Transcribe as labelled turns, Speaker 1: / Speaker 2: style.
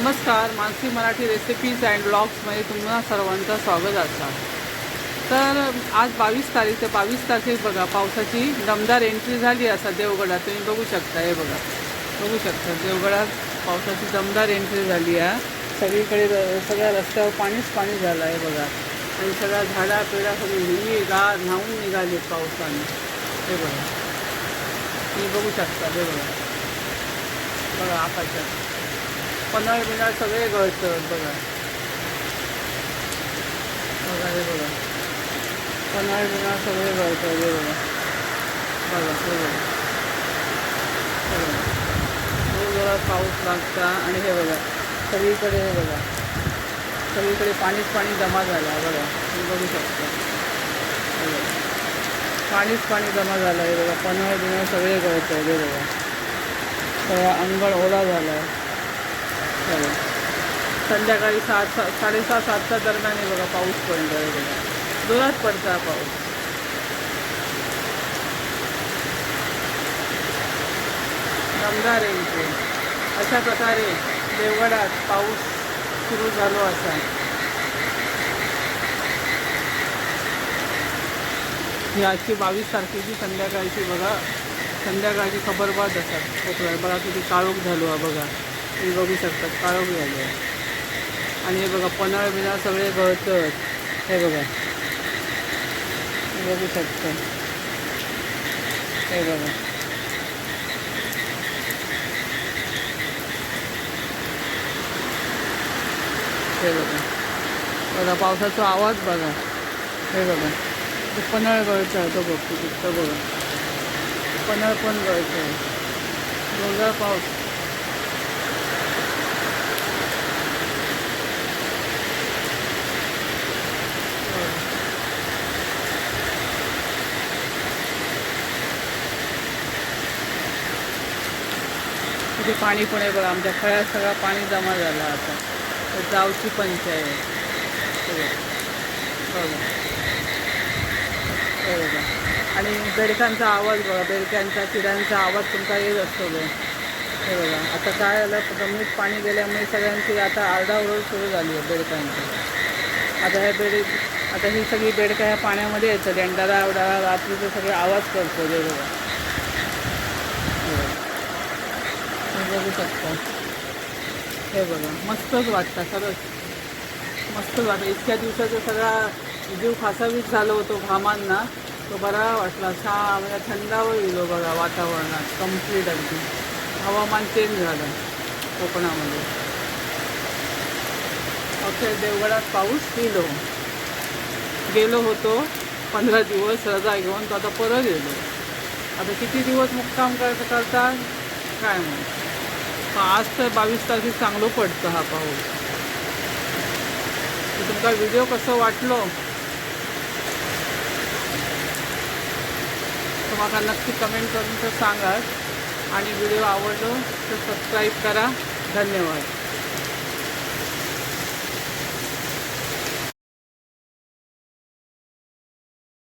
Speaker 1: नमस्कार, Mansi Marathi recipes and ब्लॉग्समध्ये तुम्हाला सर्वांचं स्वागत असा. तर आज 22 तारीख ते 22 तारखेक बघा पावसाची दमदार एंट्री झाली असा देवगडात. तुम्ही बघू शकता, हे बघा बघू शकता देवगडात पावसाची दमदार एंट्री झाली आहे. सगळीकडे सगळ्या रस्त्यावर पाणी झालं आहे बघा. आणि सगळ्या झाडा पेढा सगळी हिरवीगार न्हावून निघाली पावसाने. हे बघा तुम्ही बघू शकता, हे बघा आकाशात पन्हाळ बिनाळ सगळे गळतं बघा. बघा हे बघा पन्हाळ बिनाळ सगळे गळतं. हे बघा बघा हे बघा जरा पाऊस लागता. आणि हे बघा सगळीकडे, हे बघा सगळीकडे पाणी जमा झाला. बघा तुम्ही बघू शकता, पाणी जमा झालं आहे बघा. पन्हाळ बिनाळ सगळे गळतं. हे बघा सगळा अंगण ओला झाला आहे. संध्याकाळी 6:30-7च्या दरम्यान आहे बघा पाऊस पडतो आहे बघा. जोरात पडता पाऊस. दमदार एंट्री अशा प्रकारे देवगडात पाऊस सुरू झालो असा. ही आजची 22 तारखेची संध्याकाळची बघा, संध्याकाळची खबरबाज असतात बघा. किती काळोख झालो आहे बघा. तुम्ही बघू शकता काळोख झालं आहे. आणि हे बघा पन्हाळ बिनाळ सगळे गळतात. हे बघा बघू शकता, हे बघा हे बघा पावसाचा आवाज बघा. हे बघा ते पन्हाळ गळतं आहे तो बघतो तिथं बघा. पन्हाळ पण गळतं आहे. जोरदार पाऊस. तिथे पाणी पण आहे बघा. आमच्या फळ्यात सगळं पाणी जमा झालं आता. तर जावची पंचायत बघा. बघा आणि बेडकांचा आवाज बघा. बेडक्यांचा चिड्यांचा आवाज तुमचा येत असतो बघ. हे बघा आता काय झालं, जमिनीत पाणी गेल्यामुळे सगळ्यांची आता आरडाओरड सुरू झाली आहे बेडकांची. आता ही सगळी बेडका ह्या पाण्यामध्ये येतं. डेंडारा आवडारा रात्रीचे सगळे आवाज करतो. हे बघा बघू शकता. हे बघा मस्तच वाटतं, खरंच मस्तच वाटतं. इतक्या दिवसाचा सगळा जीव खासावीस झालो होतो घामांना, तो बरा वाटला. म्हणजे थंडावा येलो बघा वातावरणात. कम्प्लीट अगदी हवामान चेंज झालं कोकणामध्ये. अक्षर देवगडात पाऊस गेलो होतो 15 दिवस रजा घेऊन. तो आता परत गेलो. आता किती दिवस मुक्काम करतात काय म्हणून. आज तर 22 तारखेक चांगलं पडतं हा पाऊस. तुमचा व्हिडिओ कसं वाटलो तुम्हाला नक्की कमेंट करून तर सांगा. आणि व्हिडिओ आवडलो तर सबस्क्राईब करा. धन्यवाद.